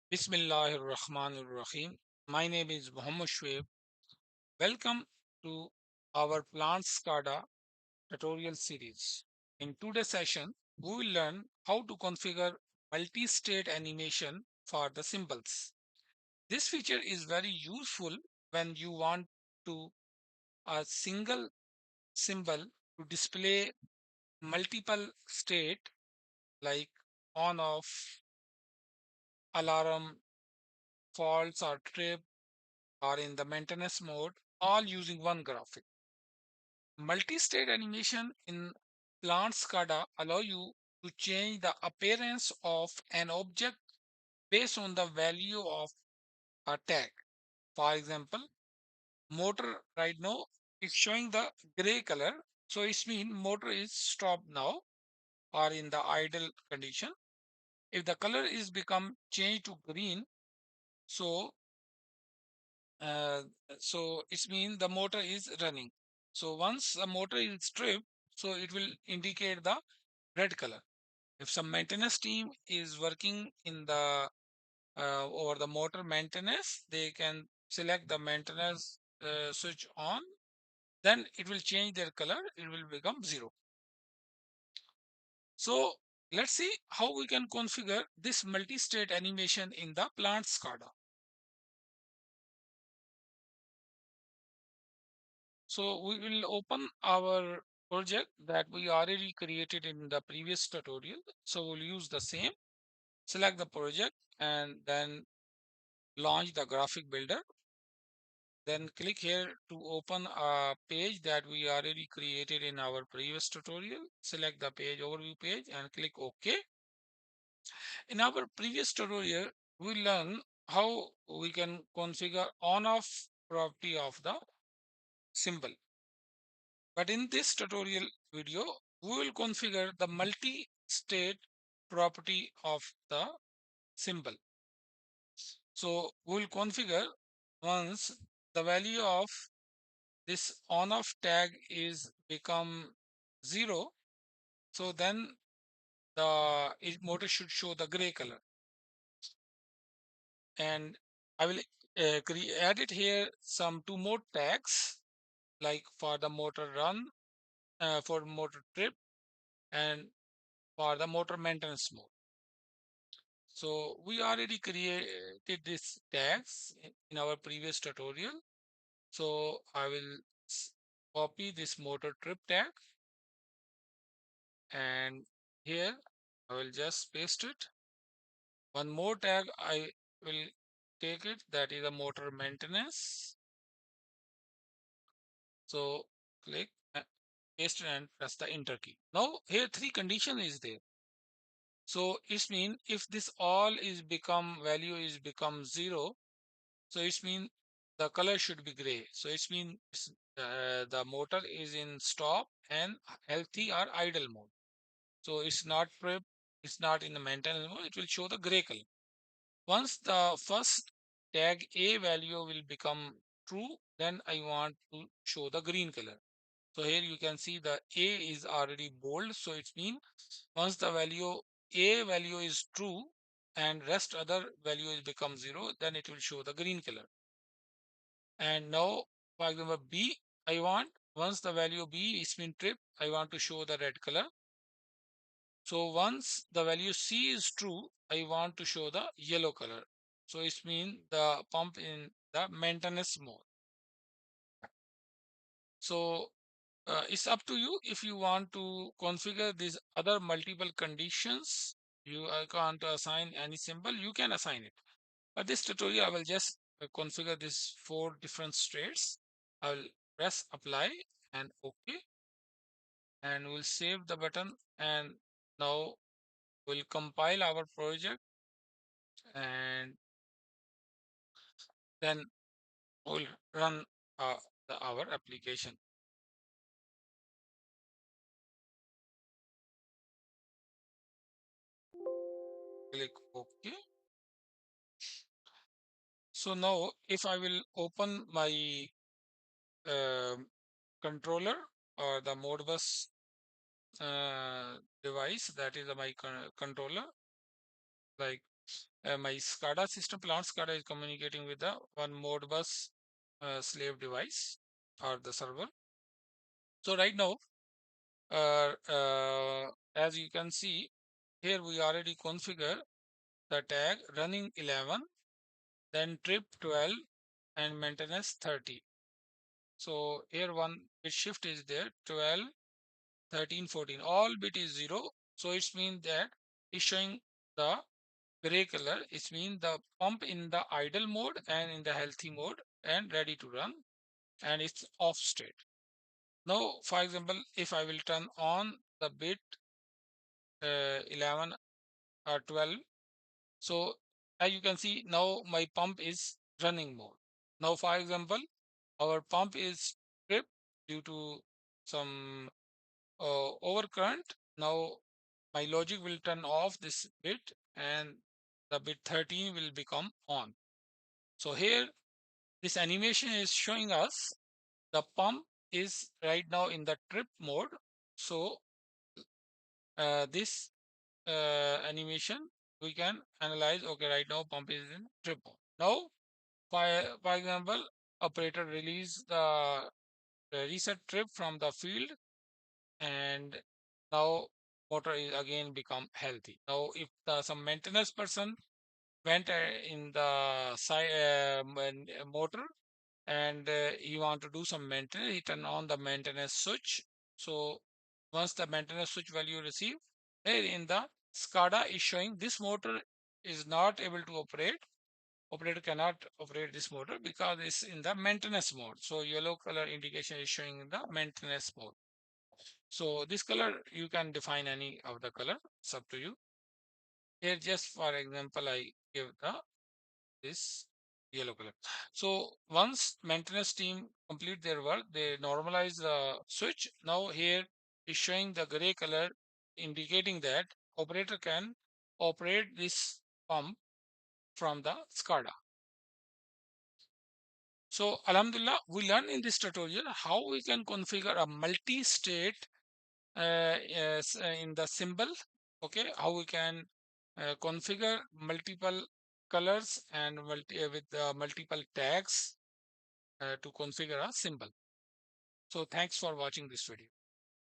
Bismillahir Rahmanir Rahim. My name is Muhammad Shoaib. Welcome to our Plant SCADA tutorial series. In today's session, we will learn how to configure multi-state animation for the symbols. This feature is very useful when you want to a single symbol to display multiple state like on off, alarm, false or trip, or in the maintenance mode, all using one graphic. Multi-state animation in Plant SCADA allow you to change the appearance of an object based on the value of a tag. For example, motor right now is showing the gray color, so it means motor is stopped now or in the idle condition. If the color is become changed to green, so uh, so it means the motor is running. So once the motor is stripped, so it will indicate the red color. If some maintenance team is working in the over the motor maintenance, they can select the maintenance switch on, then it will change their color, it will become zero. So let's see how we can configure this multi-state animation in the Plant SCADA. So we will open our project that we already created in the previous tutorial. So we'll use the same, select the project and then launch the graphic builder. Then click here to open a page that we already created in our previous tutorial. Select the page overview page and click OK. In our previous tutorial, we learned how we can configure on-off property of the symbol. But in this tutorial video, we will configure the multi-state property of the symbol. So we will configure once the value of this on-off tag is become zero. So then the motor should show the gray color. And I will add it here some two more tags like for the motor run, for motor trip, and for the motor maintenance mode. So we already created this tags in our previous tutorial. So I will copy this motor trip tag and here I will just paste it. One more tag I will take it, that is a motor maintenance. So click paste it and press the enter key. Now here three condition is there. So it means if this all is become value is become zero, so it means the color should be gray. So it means the motor is in stop and healthy or idle mode. So it's not prep, it's not in the maintenance mode, it will show the gray color. Once the first tag A value will become true, then I want to show the green color. So here you can see the A is already bold. So it means once the value A value is true and rest other value is become zero, then it will show the green color. And now, for example, B, I want once the value B is been trip, I want to show the red color. So once the value C is true, I want to show the yellow color. So it means the pump in the maintenance mode. So it's up to you if you want to configure these other multiple conditions. You can't assign any symbol, you can assign it. But this tutorial, I will just configure these four different states. I will press apply and OK, and we'll save the button. And now we'll compile our project and then we'll run our application. Click OK. So now if I will open my um controller or the Modbus device, that is my controller, like My SCADA system, plant SCADA, is communicating with the one Modbus slave device or the server. So right now, as you can see, here we already configure the tag running 11, then trip 12, and maintenance 30. So here one bit shift is there, 12, 13, 14. All bit is 0. So it's mean that it's showing the gray color. It means the pump in the idle mode and in the healthy mode and ready to run, and it's off state. Now, for example, if I will turn on the bit 11 or 12, so as you can see, now my pump is running mode. Now, for example, our pump is tripped due to some overcurrent. Now my logic will turn off this bit and the bit 13 will become on. So here this animation is showing us the pump is right now in the trip mode. So this animation we can analyze, okay, right now pump is in trip mode. Now for example, operator release the reset trip from the field, and now motor is again become healthy. Now if some maintenance person went in the motor and he want to do some maintenance, he turn on the maintenance switch. So once the maintenance switch value receive, there in the SCADA is showing this motor is not able to operate. Operator cannot operate this motor because it's in the maintenance mode. So yellow color indication is showing in the maintenance mode. So this color, you can define any of the color, it's up to you. Here just for example, I give this yellow color. So once maintenance team complete their work, they normalize the switch. Now here is showing the gray color indicating that operator can operate this pump from the SCADA. So Alhamdulillah, we learn in this tutorial how we can configure a multi-state in the symbol. Okay, how we can configure multiple colors and with multiple tags to configure a symbol. So thanks for watching this video.